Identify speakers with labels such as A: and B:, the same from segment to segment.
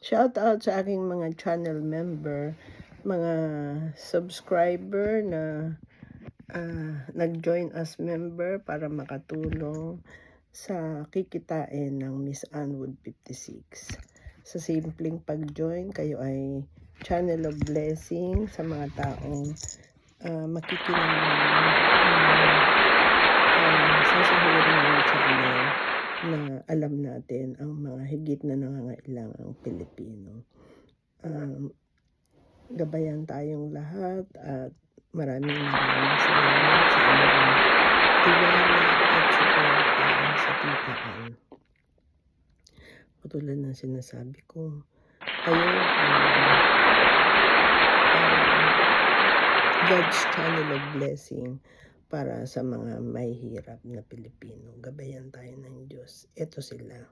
A: Shout out sa aking mga channel member, mga subscriber na nag-join as member para makatulong sa kikitain ng Miss Anwood 56. Sa simpleng pag-join, kayo ay channel of blessing sa mga taong makikinabang sasahurin ng channel na alam natin ang mga higit na nangangailangang Pilipino. Gabayan tayong lahat at maraming salamat sa inyong tiwala at suporta sa titaan. Katulad ng sinasabi ko, kayo God's channel of blessing para sa mga may hirap na Pilipino. Gabayan tayo ng Diyos. Ito sila.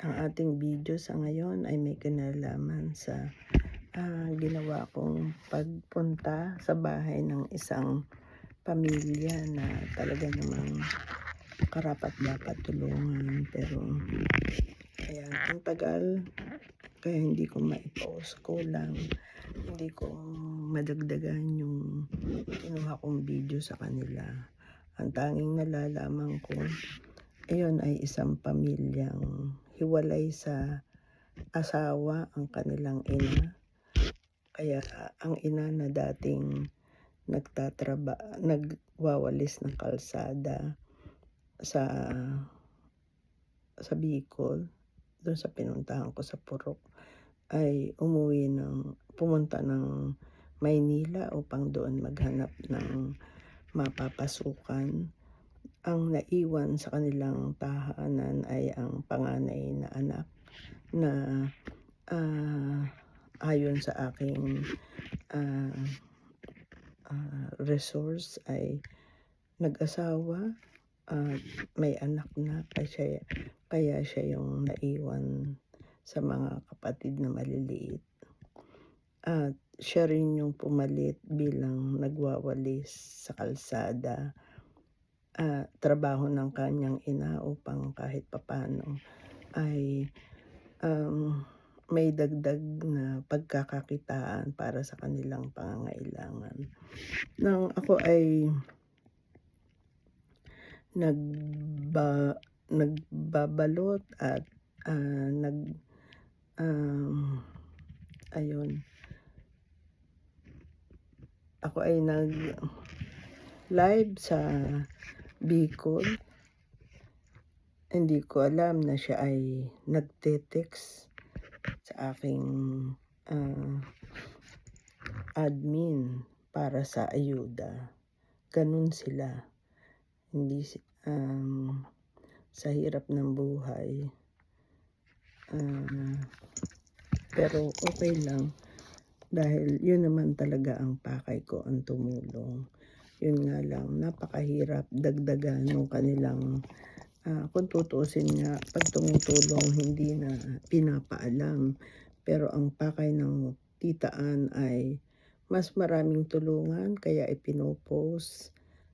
A: Ang ating video sa ngayon ay may kinalaman sa ginawa kong pagpunta sa bahay ng isang pamilya na talaga namang karapat-dapat tulungan. Pero ayan, ang tagal, kaya hindi ko maipost. Kulang, hindi ko madagdagan yung kinuha kong video sa kanila. Ang tanging nalalaman ko, ayun ay isang pamilyang hiwalay sa asawa ang kanilang ina. Kaya ang ina na dating nagwawalis ng kalsada sa Bicol, doon sa pinuntahan ko sa Purok, ay pumunta ng Maynila upang doon maghanap ng mapapasukan. Ang naiwan sa kanilang tahanan ay ang panganay na anak na ayon sa aking resource ay nag-asawa at may anak na, kaya siya yung naiwan sa mga kapatid na maliliit. At siya rin yung pumalit bilang nagwawalis sa kalsada. Trabaho ng kanyang ina upang kahit papano ay may dagdag na pagkakakitaan para sa kanilang pangangailangan. Nang ako ay nagbabalot at ako ay nag-live sa Bicol. Hindi ko alam na siya ay nagte-text sa aking admin para sa ayuda. Ganun sila. Hindi sa hirap ng buhay. Pero okay lang dahil yun naman talaga ang pakay ko, ang tumulong. Yun nga lang, napakahirap dagdagan ng kanilang kung tutuusin nga, pag tumutulong hindi na pinapaalam. Pero ang pakay ng titaan ay mas maraming tulungan, kaya ipinopost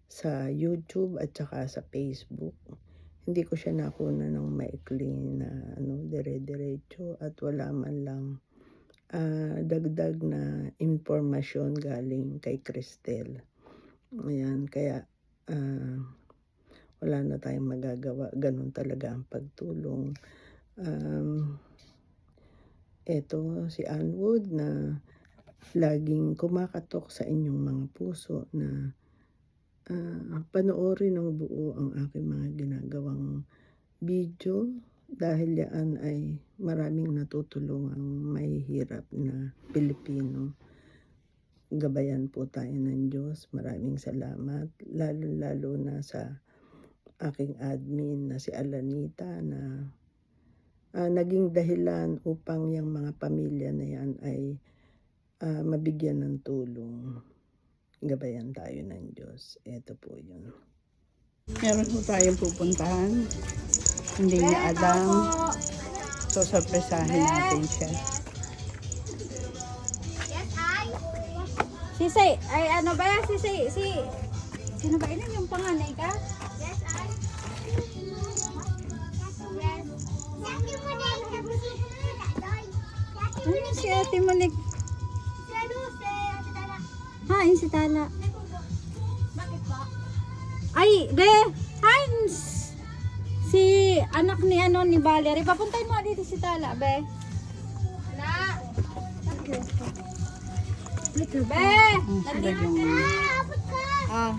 A: sa YouTube at saka sa Facebook. Hindi ko siya nakuna ng maikli na dire-diretso at wala man lang dagdag na impormasyon galing kay Cristel. Ayan, kaya wala na tayong magagawa. Ganun talaga ang pagtulong. Eto si Ann Wood na laging kumakatok sa inyong mga puso na panoorin ng buo ang aking mga ginagawang video dahil yan ay maraming natutulungang mahihirap na Pilipino. Gabayan po tayo ng Diyos. Maraming salamat. Lalo na sa aking admin na si Alanita na naging dahilan upang yung mga pamilya na yan ay mabigyan ng tulong. Gabayan tayo ng Diyos. Ito po yun. Meron po tayong pupuntahan. Hindi niya alam. So, sorpresahin natin siya.
B: Sisay, ay ano ba yan? Sisay, sino ba yun? Yung panganay ka?
C: Yes, I.
B: Ano si Ate Malik? Ha, yun si Tala.
C: Bakit ba?
B: Ay, de, Hans! Si anak ni ni Valerie. Papuntahin mo dito si Tala, be.
C: Na.
B: Be! Ah.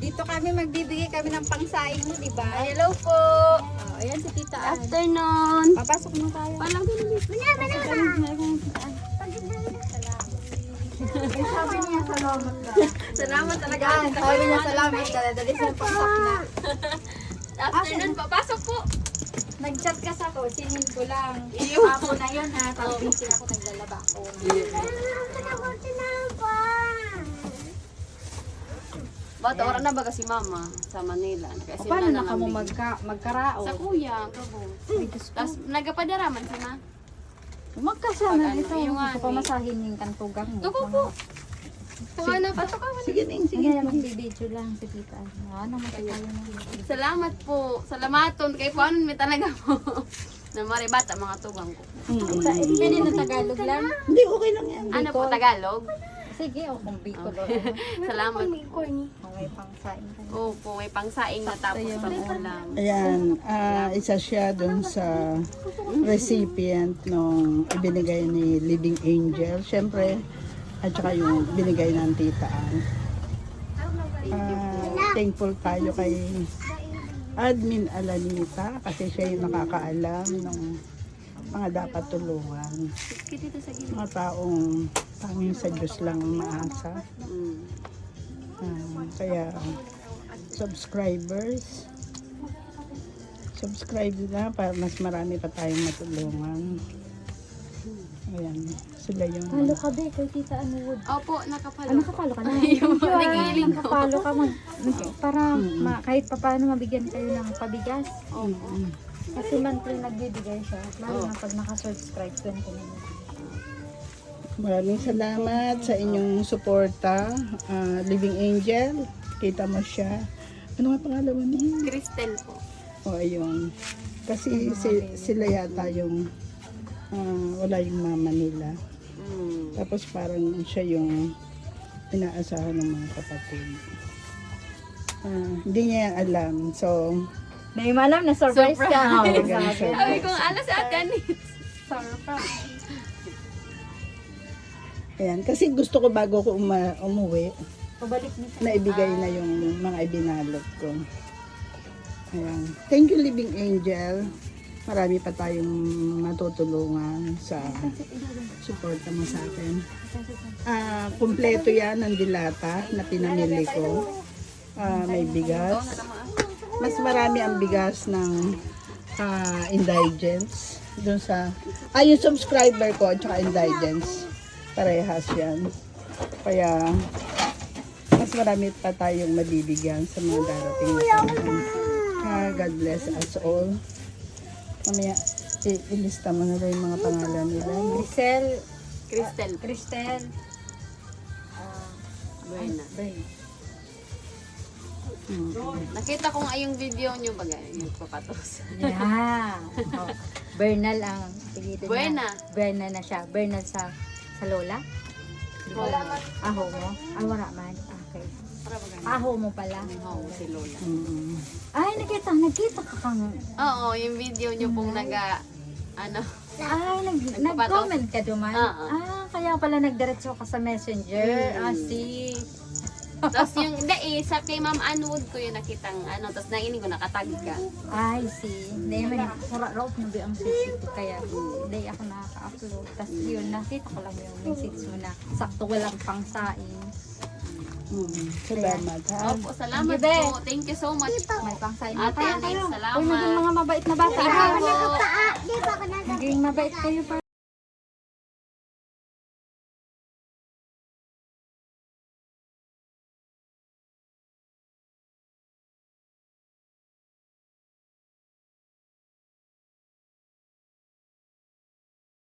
B: Dito kami magbibigay kami ng pangsaing mo, di ba?
C: Hello po.
B: Oh, ayan si Tita Ann.
C: Afternoon.
B: Papasok na tayo.
C: Palang din.
B: Sabi niya salamat ka.
C: Salamat talaga.
B: Sabi niya salamat ka. Dali sa pagsak na.
C: Afternoon po. Pasok po.
B: Nag-chat ka sa ko, sinin ko lang. Ako na yun ha. Tapos busy ako naglalaba ako.
C: Ba't oras na ba kasi mama sa Manila? Kasi
B: Paano
C: wala
B: na ka mo
C: nang
B: magkarao?
C: sa kuya, kabo. Tapos nagapadaraman si ma.
B: Magkasama
C: Pag ano,
B: ito.
C: yung
B: Gusto ko
C: ani.
B: masahin yung kantugang mo.
C: Tuko po. Kung ano, pasok ka.
A: Sige, Ning.
B: Sige, magbibidyo lang si Tita. Ano matatayo na.
C: Salamat po. Salamaton. Kay paano may talaga po. Na maribata mga tugang ko.
B: Pwede na Tagalog lang?
A: Hindi, okay lang yan.
C: Ano po, Tagalog?
B: Sige, o kung Bicol.
C: Salamat.
B: Kung may pangsain ka.
C: Opo, may pangsaing na tapos pang-ulam.
A: Ayan, isa siya dun sa recipient nung ibinigay ni Living Angel. Siyempre, at saka yung binigay ng Tita Ann. Thankful tayo kay Admin Alanita kasi siya yung nakakaalam ng mga dapat tulungan.
C: Dito sa gilid.
A: Mga taong tanging sa Diyos lang ang maasa. Kaya subscribe na para mas marami pa tayong matulungan. Ayan, sila yun.
B: Palo ka be, kay Tita Wood.
C: Opo, nakapalo.
B: Nakapalo ka na.
C: Nagigiling ko.
B: Nakapalo ka para kahit paano mabigyan kayo ng pabigas.
C: Opo.
B: Kasi monthly nagbibigay siya. Lalo na pag naka-subscribe 20 minutes.
A: Maraming salamat sa inyong suporta. Living Angel, kita mo siya. Ano nga pangalawa niya?
C: Cristel po.
A: O, ayun. Kasi sila yata yung wala yung mama nila. Tapos parang siya yung inaasahan ng mga kapatid. Hindi niya yan alam. So,
B: May malam na surprise ka.
A: Surprise.
C: Sabi ko, alas si Ate Anit.
B: Surprise.
A: ayan. Kasi gusto ko bago ko umuwi,
B: Pabalik niya siya.
A: naibigay na yung mga ibinalot ko. Ayan. Thank you, Living Angel. Marami pa tayong matutulungan sa suporta mo sa akin. Kumpleto yan ng dilata na pinamili ko. May bigas. Mas marami ang bigas ng indigents. Doon sa, yung subscriber ko at saka indigents. Parehas yan. Kaya, mas marami pa tayong mabibigyan sa mga darating na panahon. God bless us all. Mamaya, ilista mo na rin yung mga pangalan nila.
C: Cristel.
B: Cristel.
C: Buena. Nakita ko nga yung video nyo baga, yung papatos.
B: Yeah. Oh. Bernal ang apelyido niya.
C: Buena.
B: Buena na siya. Bernal sa lola?
C: Wala man.
B: Aho mo? Ah, wala man. Okay.
C: Para baga.
B: Aho mo pala.
C: Oo, si Lola.
B: Ay, nakita ka kang...
C: Oo, yung video nyo pong ano,
B: Ay,
C: Nagpapatos?
B: nag-comment ka duman?
C: Oo.
B: Kaya pala nagdiretso ka sa messenger. See?
C: tapos yung, hindi sa kay Ma'am Anwood ko yung nakitang ano, tapos nainig ko nakatag ka.
B: Ay, see. Hindi man, sura rope na ba ang sisip ko kaya hindi ako nakaka-upload. Tapos yun, nakita ko lang yung message mo na sakto walang pang saing.
A: Salamat ha.
C: Opo, salamat
B: Sige, be.
C: po. Thank you so much po.
B: May pang saing
C: Ate
B: pa
C: Aning,
B: kayo.
C: salamat.
B: Uy, naging mga mabait na bata.
C: Thank you po.
B: Naging mabait kayo pa.